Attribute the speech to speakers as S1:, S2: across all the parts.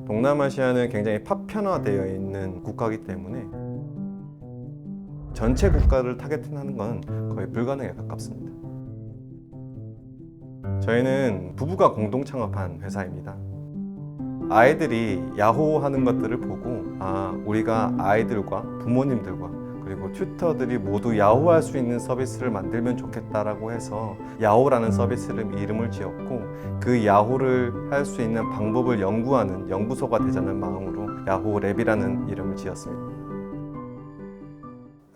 S1: 동남아시아는 굉장히 파편화되어 있는 국가이기 때문에 전체 국가를 타겟팅하는 건 거의 불가능에 가깝습니다. 저희는 부부가 공동 창업한 회사입니다. 아이들이 야호 하는 것들을 보고 우리가 아이들과 부모님들과 그리고 튜터들이 모두 야호할 수 있는 서비스를 만들면 좋겠다라고 해서 야호라는 서비스를 이름을 지었고, 그 야호를 할 수 있는 방법을 연구하는 연구소가 되자는 마음으로 야호랩이라는 이름을 지었습니다.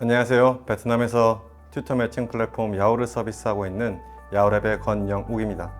S1: 안녕하세요. 베트남에서 튜터 매칭 플랫폼 야호를 서비스하고 있는 야호랩의 권영욱입니다.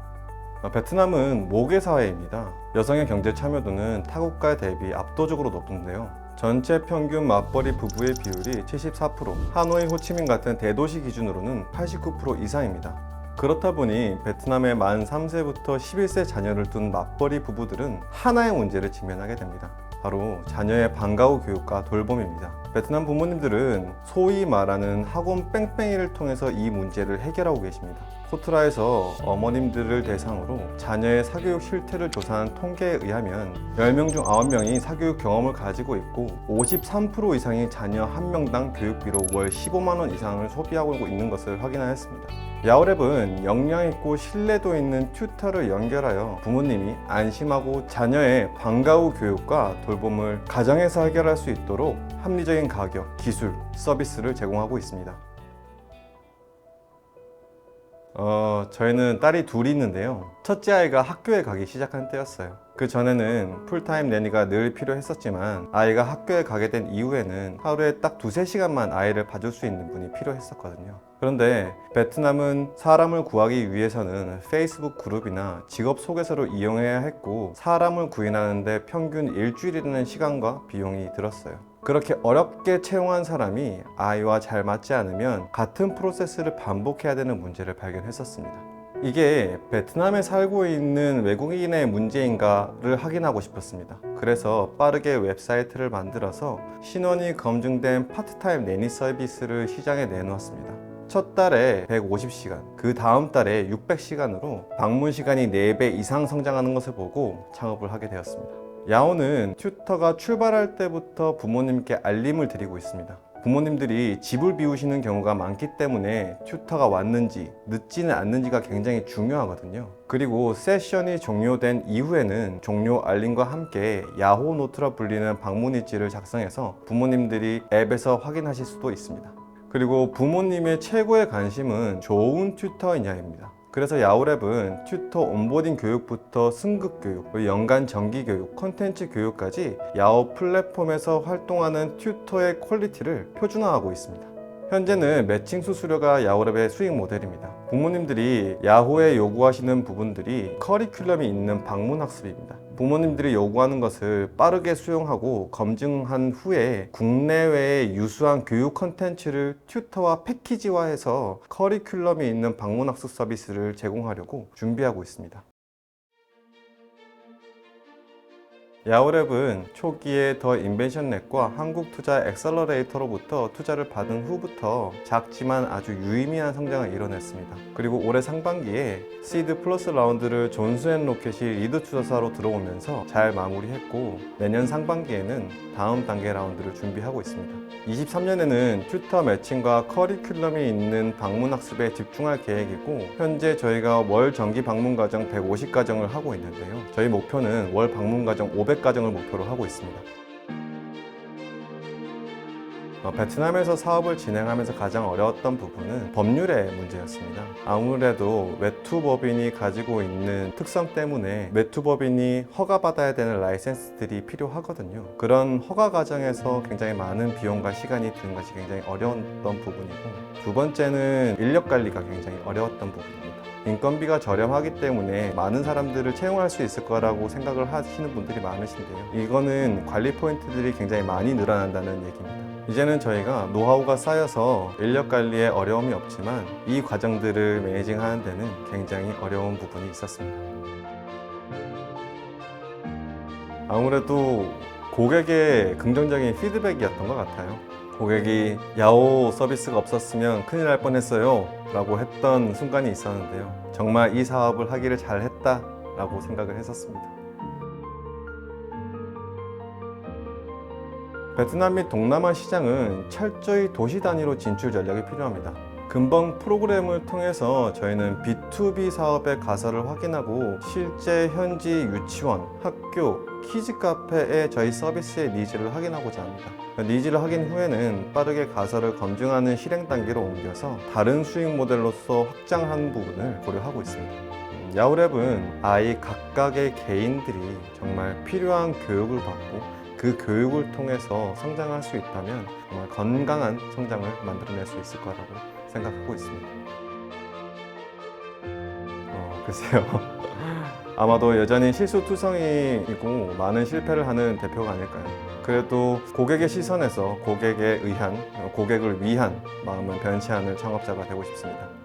S1: 베트남은 모계 사회입니다. 여성의 경제 참여도는 타국가 대비 압도적으로 높은데요. 전체 평균 맞벌이 부부의 비율이 74%, 하노이, 호치민 같은 대도시 기준으로는 89% 이상입니다. 그렇다 보니 베트남의 만 3세부터 11세 자녀를 둔 맞벌이 부부들은 하나의 문제를 직면하게 됩니다. 바로 자녀의 방과 후 교육과 돌봄입니다. 베트남 부모님들은 소위 말하는 학원 뺑뺑이를 통해서 이 문제를 해결하고 계십니다. 코트라에서 어머님들을 대상으로 자녀의 사교육 실태를 조사한 통계에 의하면 10명 중 9명이 사교육 경험을 가지고 있고 53% 이상이 자녀 한 명당 교육비로 월 15만 원 이상을 소비하고 있는 것을 확인하였습니다. 야호랩은 역량 있고 신뢰도 있는 튜터를 연결하여 부모님이 안심하고 자녀의 방과 후 교육과 돌봄을 가정에서 해결할 수 있도록 합리적인 가격, 기술, 서비스를 제공하고 있습니다. 저희는 딸이 둘이 있는데요. 첫째 아이가 학교에 가기 시작한 때였어요. 그 전에는 풀타임 내니가 늘 필요했었지만 아이가 학교에 가게 된 이후에는 하루에 딱 2~3시간만 아이를 봐줄 수 있는 분이 필요했었거든요. 그런데 베트남은 사람을 구하기 위해서는 페이스북 그룹이나 직업 소개서를 이용해야 했고, 사람을 구인하는데 평균 일주일이라는 시간과 비용이 들었어요. 그렇게 어렵게 채용한 사람이 아이와 잘 맞지 않으면 같은 프로세스를 반복해야 되는 문제를 발견했었습니다. 이게 베트남에 살고 있는 외국인의 문제인가를 확인하고 싶었습니다. 그래서 빠르게 웹사이트를 만들어서 신원이 검증된 파트타임 내니 서비스를 시장에 내놓았습니다. 첫 달에 150시간, 그 다음 달에 600시간으로 방문 시간이 4배 이상 성장하는 것을 보고 창업을 하게 되었습니다. 야호는 튜터가 출발할 때부터 부모님께 알림을 드리고 있습니다. 부모님들이 집을 비우시는 경우가 많기 때문에 튜터가 왔는지 늦지는 않는지가 굉장히 중요하거든요. 그리고 세션이 종료된 이후에는 종료 알림과 함께 야호 노트라 불리는 방문 일지를 작성해서 부모님들이 앱에서 확인하실 수도 있습니다. 그리고 부모님의 최고의 관심은 좋은 튜터이냐입니다. 그래서 야호랩은 튜터 온보딩 교육부터 승급 교육, 연간 정기 교육, 콘텐츠 교육까지 야호 플랫폼에서 활동하는 튜터의 퀄리티를 표준화하고 있습니다. 현재는 매칭 수수료가 야호랩의 수익 모델입니다. 부모님들이 야호에 요구하시는 부분들이 커리큘럼이 있는 방문 학습입니다. 부모님들이 요구하는 것을 빠르게 수용하고 검증한 후에 국내외의 유수한 교육 콘텐츠를 튜터와 패키지화해서 커리큘럼이 있는 방문 학습 서비스를 제공하려고 준비하고 있습니다. 야호랩은 초기에 더 인벤션넷과 한국투자 엑셀러레이터로부터 투자를 받은 후부터 작지만 아주 유의미한 성장을 이뤄냈습니다. 그리고 올해 상반기에 시드 플러스 라운드를 존스앤로켓이 리드 투자사로 들어오면서 잘 마무리했고, 내년 상반기에는 다음 단계 라운드를 준비하고 있습니다. 23년에는 튜터 매칭과 커리큘럼이 있는 방문 학습에 집중할 계획이고, 현재 저희가 월 정기 방문 과정 150가정을 하고 있는데요. 저희 목표는 월 방문 과정 500가정을 목표로 하고 있습니다. 베트남에서 사업을 진행하면서 가장 어려웠던 부분은 법률의 문제였습니다. 아무래도 외투법인이 가지고 있는 특성 때문에 외투법인이 허가받아야 되는 라이센스들이 필요하거든요. 그런 허가 과정에서 굉장히 많은 비용과 시간이 드는 것이 굉장히 어려웠던 부분이고, 두 번째는 인력 관리가 굉장히 어려웠던 부분입니다. 인건비가 저렴하기 때문에 많은 사람들을 채용할 수 있을 거라고 생각을 하시는 분들이 많으신데요. 이거는 관리 포인트들이 굉장히 많이 늘어난다는 얘기입니다. 이제는 저희가 노하우가 쌓여서 인력 관리에 어려움이 없지만 이 과정들을 매니징하는 데는 굉장히 어려운 부분이 있었습니다. 아무래도 고객의 긍정적인 피드백이었던 것 같아요. 고객이 야호 서비스가 없었으면 큰일 날 뻔했어요 라고 했던 순간이 있었는데요. 정말 이 사업을 하기를 잘했다 라고 생각을 했었습니다. 베트남 및 동남아 시장은 철저히 도시 단위로 진출 전략이 필요합니다. 근본 프로그램을 통해서 저희는 B2B 사업의 가설을 확인하고 실제 현지 유치원, 학교, 키즈 카페의 저희 서비스의 니즈를 확인하고자 합니다. 니즈를 확인 후에는 빠르게 가설을 검증하는 실행 단계로 옮겨서 다른 수익 모델로서 확장하는 부분을 고려하고 있습니다. 야후랩은 아이 각각의 개인들이 정말 필요한 교육을 받고 그 교육을 통해서 성장할 수 있다면 정말 건강한 성장을 만들어낼 수 있을 거라고 생각하고 있습니다. 글쎄요. 아마도 여전히 실수투성이이고 많은 실패를 하는 대표가 아닐까요? 그래도 고객의 시선에서 고객에 의한, 고객을 위한 마음은 변치 않을 창업자가 되고 싶습니다.